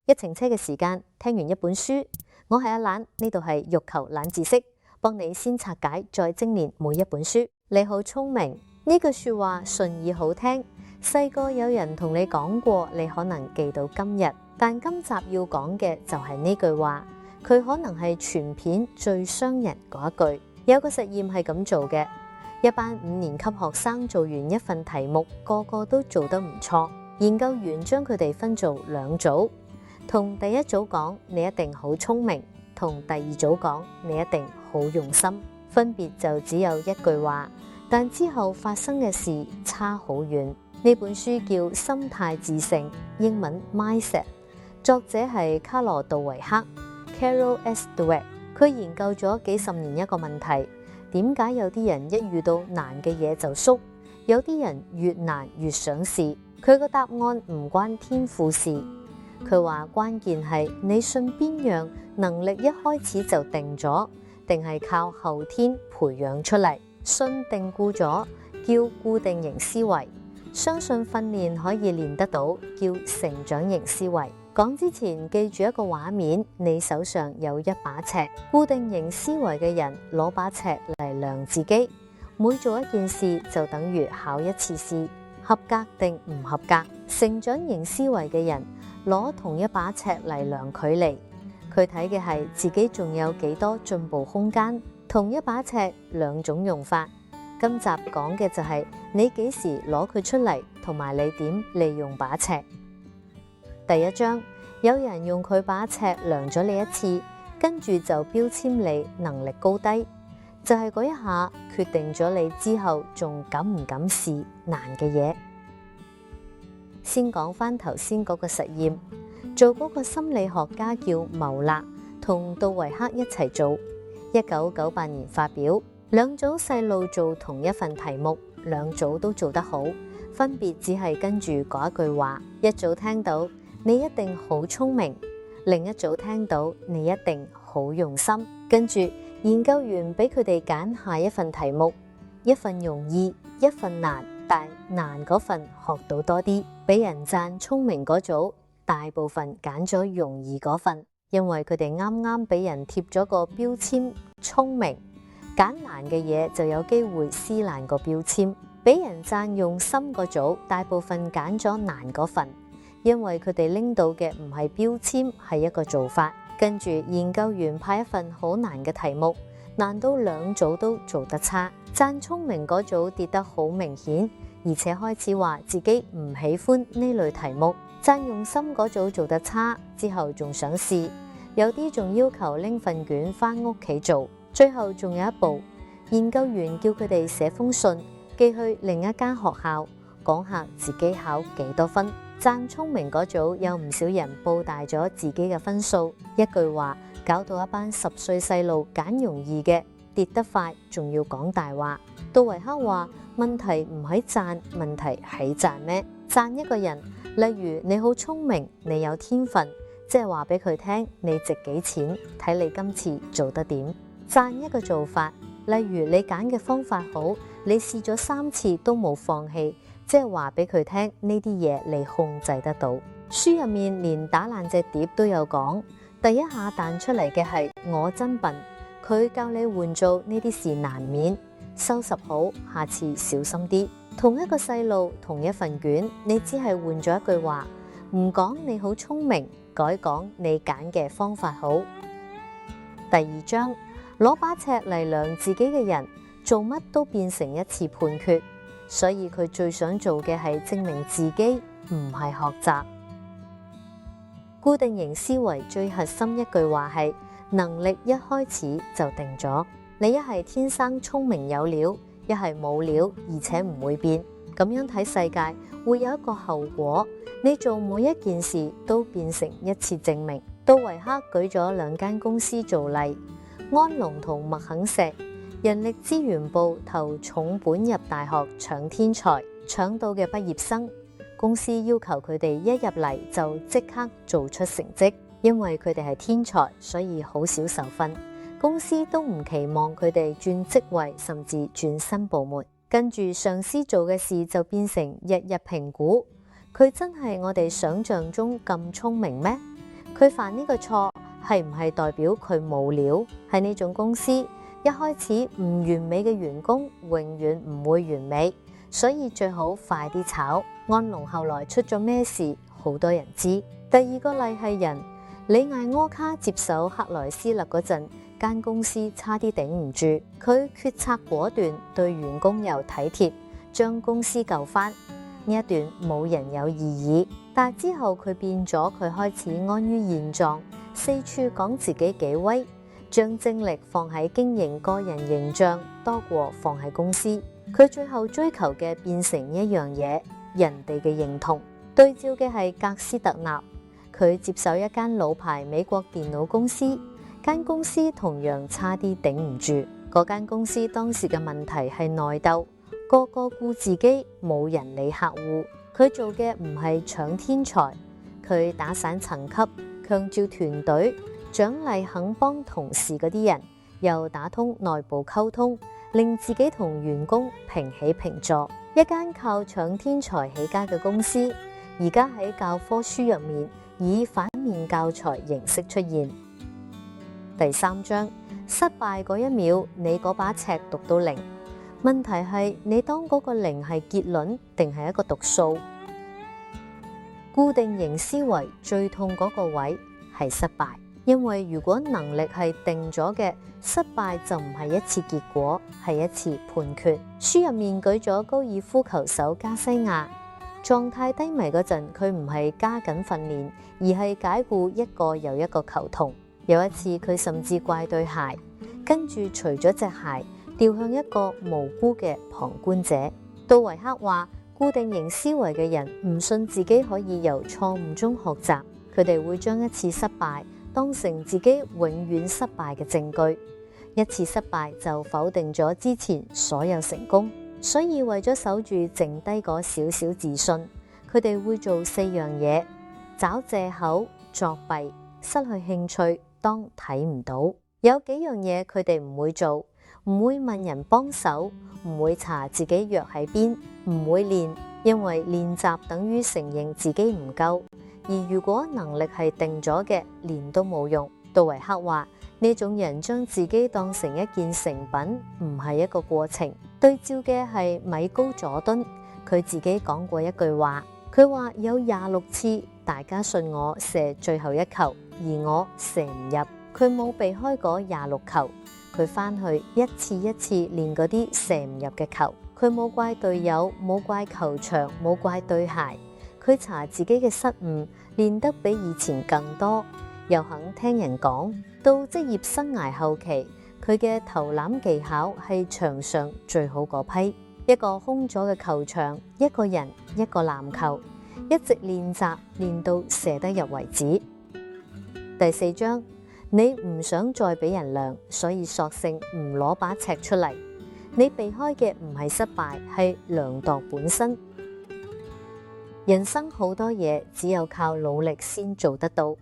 一程車嘅時間，聽完一本書。我係阿懶，呢度係欲求懶知識，幫你先拆解再精煉每一本書。你好聰明，呢句說話順耳好聽，細個有人同你講過，你可能記到今日。但今集要講嘅就係呢句話，佢可能係全片最傷人嗰一句。有個實驗係咁做嘅，一班5年級學生做完一份題目，個個都做得唔錯。研究員將佢哋分做2組，同第一組講你一定好聰明，同第二組講你一定好用心。分別就只有一句話，但之後發生嘅事差好遠。呢本書叫《心態致勝》，英文 Mindset， 作者係卡羅杜維克 Carol S. Dweck。佢研究咗幾十年一個問題，點解有啲人一遇到難嘅嘢就縮，有啲人越難越想試？佢個答案唔關天賦事，佢話關鍵係你信邊樣能力一開始就定咗，定係靠後天培養出嚟。信定固咗叫固定型思維，相信訓練可以練得到叫成長型思維。講之前記住一個畫面，你手上有一把尺，固定型思維嘅人攞把尺嚟量自己，每做一件事就等於考一次試，合格定唔合格。成長型思維嘅人攞同一把尺嚟量距離，佢睇嘅係自己仲有幾多進步空間。同一把尺2種用法，今集講嘅就係你幾時攞佢出嚟，同埋你點利用把尺。第一章，有人用佢把尺量咗你一次，跟住就標籤你能力高低，就係嗰一下決定咗你之後仲敢唔敢試難嘅嘢。先講翻頭先嗰個實驗，做嗰個心理學家叫牟勒，同杜維克一齊做，1998年發表。2組細路做同一份題目，2組都做得好，分別只係跟住嗰一句話。一組聽到你一定好聰明，另一組聽到你一定好用心。跟住研究員俾佢哋揀下一份題目，一份容易，一份難，但難嗰份學到多啲。俾人讚聰明嗰組，大部分揀咗容易嗰份，因為佢哋啱啱俾人貼咗個標籤聰明，揀難嘅嘢就有機會撕爛個標籤。俾人讚用心嗰組，大部分揀咗難嗰份，因為佢哋拎到嘅唔係標籤，係一個做法。跟住研究員派一份好難嘅題目，難到2組都做得差。讚聰明嗰組跌得好明顯，而且開始話自己唔喜歡呢類題目。讚用心嗰組做得差，之後仲想試，有啲仲要求拎份卷返屋企做。最後仲有一步，研究員叫佢哋寫封信寄去另一間學校，講下自己考幾多分。讚聰明嗰組有唔少人報大咗自己嘅分數，一句話搞到一班10歲細路揀容易嘅跌得快，仲要講大話。杜維克話問題唔喺讚，問題喺讚咩？讚一個人，例如你好聰明，你有天分，即係話俾佢聽你值幾錢，睇你今次做得點。讚一個做法，例如你揀嘅方法好，你試咗3次都冇放棄，即係話俾佢聽呢啲嘢你控制得到。書入面連打爛隻碟都有講，第一下彈出嚟嘅係我真笨，佢教你換做呢啲事難免，收拾好，下次小心啲。同一個細路，同一份卷，你只係換咗一句話，唔講你好聰明，改講你揀嘅方法好。第2章，攞把尺嚟量自己嘅人，做乜都變成一次判決，所以佢最想做嘅係證明自己，唔係學習。固定型思維最核心一句話係，能力一開始就定咗，你一係天生聰明有料，一係冇料，而且唔會變。咁樣睇世界會有一個後果，你做每一件事都變成一次證明。杜維克舉咗2間公司做例，安龍同麥肯錫。人力資源部投重本入大學搶天才，搶到嘅畢業生，公司要求佢哋一入嚟就即刻做出成績，因為佢哋係天才，所以好少受訓。公司都唔期望佢哋轉職位，甚至轉新部門。跟住上司做嘅事就變成日日評估，佢真係我哋想象中咁聰明咩？佢犯呢個錯係唔係代表佢冇料？喺呢種公司，一開始唔完美嘅員工永遠唔會完美，所以最好快啲炒。安龍後來出咗咩事，好多人知。第二個例係人，里艾柯卡接手克萊斯勒嗰陣，間公司差啲頂唔住，佢決策果斷，對員工又體貼，將公司救翻。呢一段冇人有異議，但之後佢變咗，佢開始安於現狀，四處講自己幾威，將精力放喺經營個人形象多過放喺公司。佢最後追求嘅變成一樣嘢，人哋嘅認同。對照嘅係格斯特納，佢接手一間老牌美國電腦公司，間公司同樣差啲頂唔住。嗰間公司當時嘅問題係內鬥，個個顧自己，冇人理客戶。佢做嘅唔係搶天才，佢打散層級，強調團隊，獎勵肯幫同事嗰啲人，又打通內部溝通，令自己同員工平起平坐。一間靠搶天才起家嘅公司，而家喺教科書入面以反面教材形式出現。第3章，失敗嗰一秒，你嗰把尺讀到0。問題係你當嗰個0係結論定係一個讀數？固定型思維最痛嗰個位係失敗，因為如果能力係定咗嘅，失敗就唔係一次結果，係一次判決。書入面舉咗高爾夫球手加西亞，狀態低迷嗰陣，佢唔係加緊訓練，而係解僱一個又一個球童。有一次佢甚至怪對鞋，跟住除咗隻鞋，掉向一個無辜嘅旁觀者。杜維克話，固定型思維嘅人唔信自己可以由錯誤中學習，佢哋會將一次失敗當成自己永遠失敗嘅證據。一次失敗就否定咗之前所有成功，所以為咗守住剩低嗰少少自信，佢哋會做4樣嘢：找借口、作弊、失去興趣、當睇唔到。有幾樣嘢佢哋唔會做，唔會問人幫手，唔會查自己弱喺邊，唔會練，因為練習等於承認自己唔夠。而如果能力係定咗嘅，練都冇用。杜維克話，呢種人將自己當成一件成品，唔係一個過程。對照嘅係米高佐敦，佢自己講過一句話，佢話有26次大家信我射最後一球，而我射唔入。佢冇避開嗰26球，佢翻去一次一次練嗰啲射唔入嘅球。佢冇怪隊友，冇怪球場，冇怪對鞋。佢查自己嘅失誤，練得比以前更多，又肯聽人講。到職業生涯後期，佢嘅投籃技巧係場上最好嗰批。一個空咗嘅球場，一個人，一個籃球，一直練習，練到射得入為止。第4章，你唔想再俾人量，所以索性唔攞把尺出嚟。你避開嘅唔係失敗，係量度本身。人生好多嘢只有靠努力先做得到。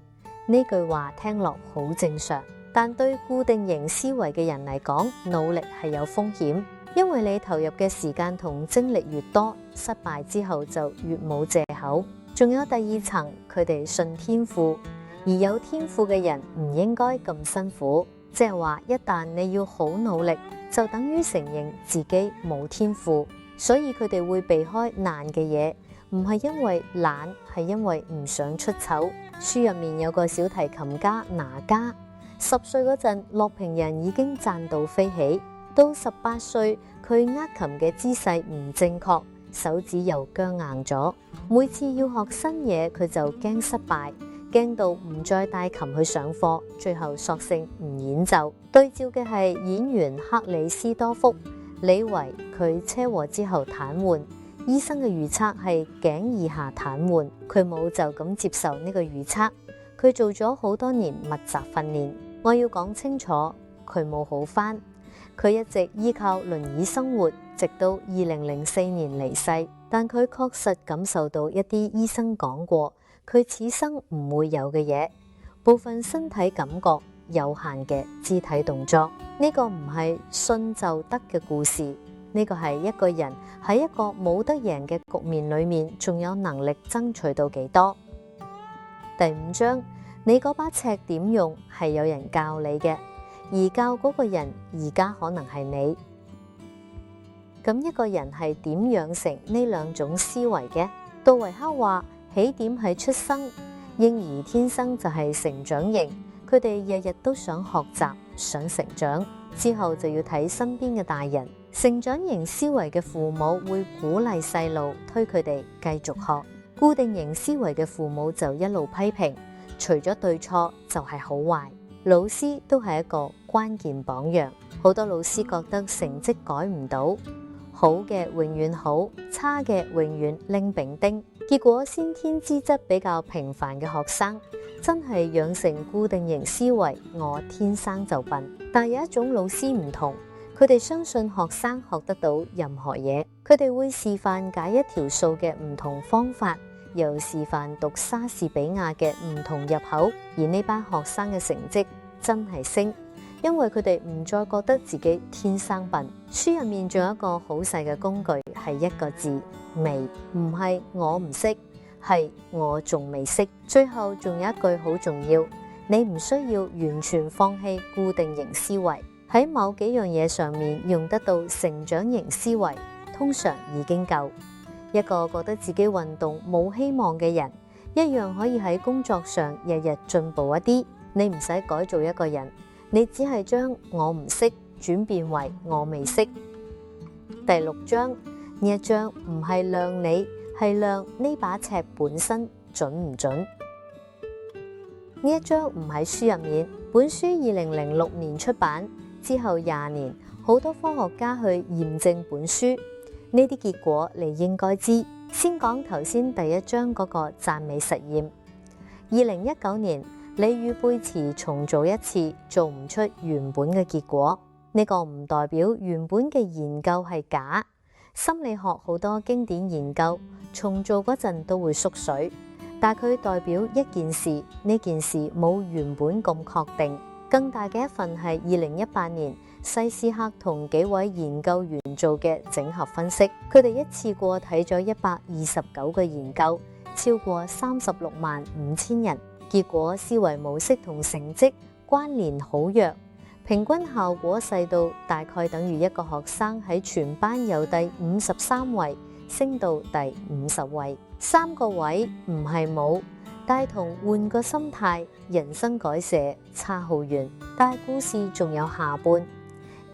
呢句話聽落好正常，但對固定型思維嘅人嚟講，努力係有風險，因為你投入嘅時間同精力越多，失敗之後就越冇借口。仲有第2層，佢哋信天賦，而有天賦嘅人唔應該咁辛苦，即係話一旦你要好努力，就等於承認自己冇天賦，所以佢哋會避開難嘅嘢。唔係因為懶，係因為唔想出醜。書入面有個小提琴家拿加，10歲嗰陣，樂評人已經讚到飛起。到18歲，佢握琴嘅姿勢唔正確，手指又僵硬咗。每次要學新嘢，佢就驚失敗，驚到唔再帶琴去上課，最後索性唔演奏。對照嘅係演員克里斯多福，李維佢車禍之後癱瘓。醫生嘅預測係頸以下癱瘓，佢冇就咁接受呢個預測，佢做咗好多年密集訓練。我要講清楚，佢冇好返，佢一直依靠輪椅生活，直到2004年離世。但佢確實感受到一啲醫生講過佢此生唔會有嘅嘢，部分身體感覺，有限嘅肢體動作。呢個唔係信就得嘅故事。呢個係一個人喺一個冇得贏嘅局面裏面，仲有能力爭取到幾多。第5章，你嗰把尺點用係有人教你嘅，而教嗰個人而家可能係你。咁一個人係點養成呢兩種思維嘅？杜維克話，起點係出生，嬰兒天生就係成長型，佢哋日日都想學習，想成長，之後就要睇身邊嘅大人。成長型思維嘅父母會鼓勵細路，推佢哋繼續學；固定型思維嘅父母就一路批評，除咗對錯就係好壞。老師都係一個關鍵榜樣，好多老師覺得成績改唔到，好嘅永遠好，差嘅永遠拎丙丁，結果先天資質比較平凡嘅學生真係養成固定型思維，我天生就笨。但有一種老師唔同，佢哋相信學生學得到任何嘢，佢哋會示範解一條數嘅唔同方法，又示範讀莎士比亞嘅唔同入口，而呢班學生嘅成績真係升，因為佢哋唔再覺得自己天生笨。書入面仲有一個好細嘅工具，係一個字，未，唔係我唔識，係我仲未識。最後仲有一句好重要，你唔需要完全放棄固定型思維，喺某幾樣嘢上面用得到成長型思維，通常已經夠。一個覺得自己運動冇希望嘅人，一樣可以喺工作上日日進步一啲。你唔使改造一個人，你只係將我唔識轉變為我未識。第6章，呢一章唔係量你，係量呢把尺本身準唔準。呢一章唔喺書入面，本書2006年出版之後20年，好多科學家去驗證本書，呢啲結果你應該知。先講頭先第1章嗰個讚美實驗。2019年，里與貝茨重做一次，做唔出原本嘅結果。呢個唔代表原本嘅研究係假。心理學好多經典研究重做嗰陣都會縮水，但佢代表一件事，呢件事冇原本咁確定。更大嘅一份係2018年西斯克同幾位研究員做嘅整合分析，佢哋一次過睇咗129個研究，超過365000人，結果思維模式同成績關聯好弱，平均效果細到大概等於一個學生喺全班由第53位升到第50位，3個位唔係冇，但係同換個心態、人生改寫差好遠。但係故事仲有下半。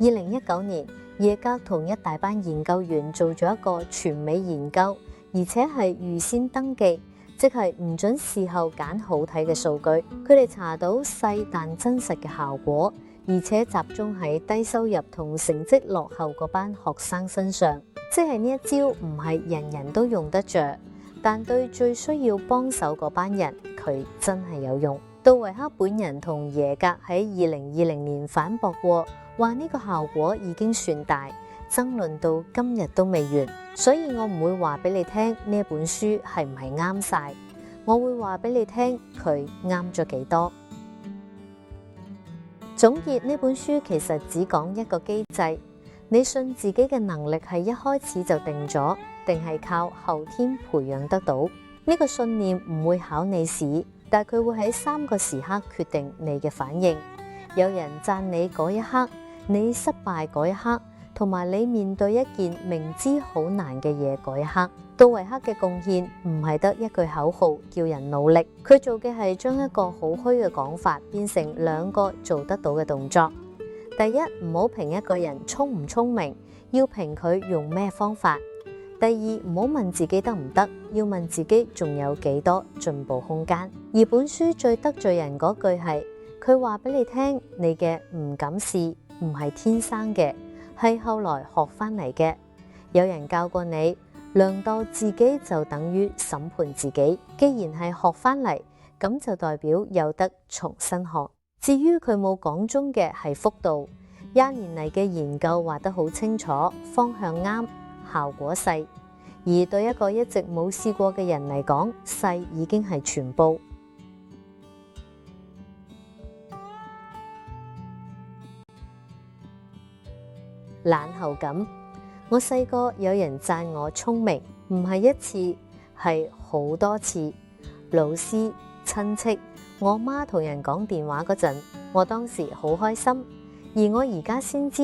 2019年，耶格同一大班研究員做咗一個全美研究，而且係預先登記，即係唔准事後揀好睇嘅數據。佢哋查到細但真實嘅效果，而且集中喺低收入同成績落後嗰班學生身上。即係呢一招唔係人人都用得着，但對最需要幫手嗰班人，佢真係有用。杜維克本人同耶格喺2020年反駁過，話呢個效果已經算大，爭論到今日都未完。所以我唔會話俾你聽呢一本書係唔係啱晒，我會話俾你聽佢啱咗幾多。總結，呢本書其實只講一個機制，你信自己嘅能力係一開始就定咗，定係靠後天培養得到？呢個信念唔會考你試，但佢會喺3個時刻決定你嘅反應。有人讚你嗰一刻，你失敗嗰一刻，同埋你面對一件明知好難嘅嘢嗰一刻。杜維克嘅貢獻唔係得一句口號叫人努力，佢做嘅係將一個好虛嘅講法變成2個做得到嘅動作。第一，唔好評一個人聰唔聰明，要評佢用咩方法。第二，唔好問自己得唔得，要問自己仲有幾多進步空間。而本書最得罪人嗰句係，佢話俾你聽，你嘅唔敢試唔係天生嘅，係後來學翻嚟嘅。有人教過你，量度自己就等於審判自己。既然係學翻嚟，咁就代表有得重新學。至於佢冇講中嘅係幅度，20年嚟嘅研究話得好清楚，方向啱，效果細。而對一個一直冇試過嘅人嚟講，細已經係全部。懶後感，我細個有人讚我聰明，唔係一次，係好多次。老師、親戚我媽同人講電話嗰陣，我當時好開心，而我而家先知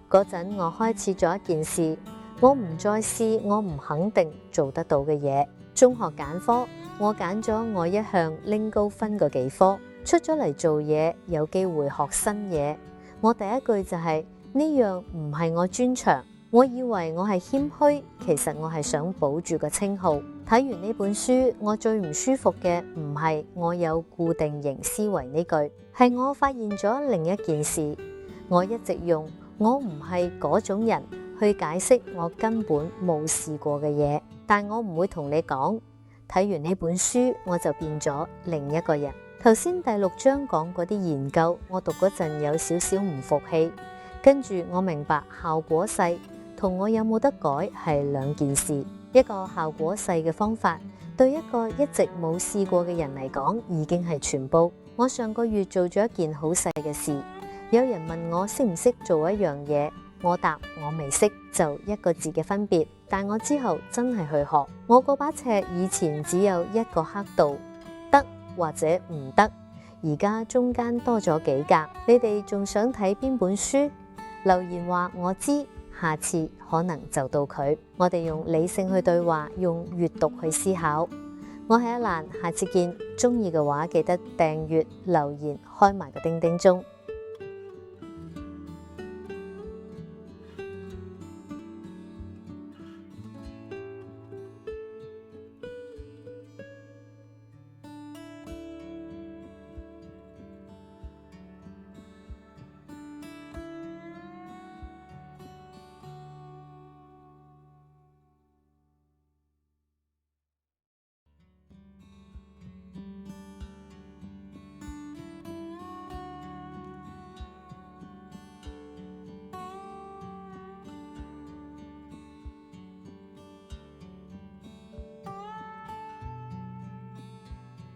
嗰陣，我開始咗一件事，我唔再試我唔肯定做得到嘅嘢。中學揀科，我揀咗我一向拎高分嗰幾科，出咗嚟做嘢，有機會學新嘢。我第一句就係呢樣唔係我專長。我以為我係謙虛，其實我係想保住個稱號。睇完呢本書，我最唔舒服嘅唔係我有固定型思維呢句，係我發現咗另一件事。我一直用我唔係嗰種人去解釋我根本冇試過嘅嘢，但我唔會同你講。睇完呢本書，我就變咗另一個人。頭先第6章講嗰啲研究，我讀嗰陣有少少唔服氣，跟住我明白效果細同我有冇得改係兩件事。一個效果細嘅方法，對一個一直冇試過嘅人嚟講，已經係全部。我上個月做咗一件好細嘅事，有人問我識唔識做一樣嘢，我答我未識，就一個字嘅分別。但我之後真係去學，我嗰把尺以前只有一個刻度，得或者唔得，而家中間多咗幾格。你哋仲想睇邊本書？留言話我知。下次可能就到佢。我哋用理性去對話，用閱讀去思考。我係一蘭，下次見。鍾意嘅話記得訂閱、留言、開埋個叮叮鐘。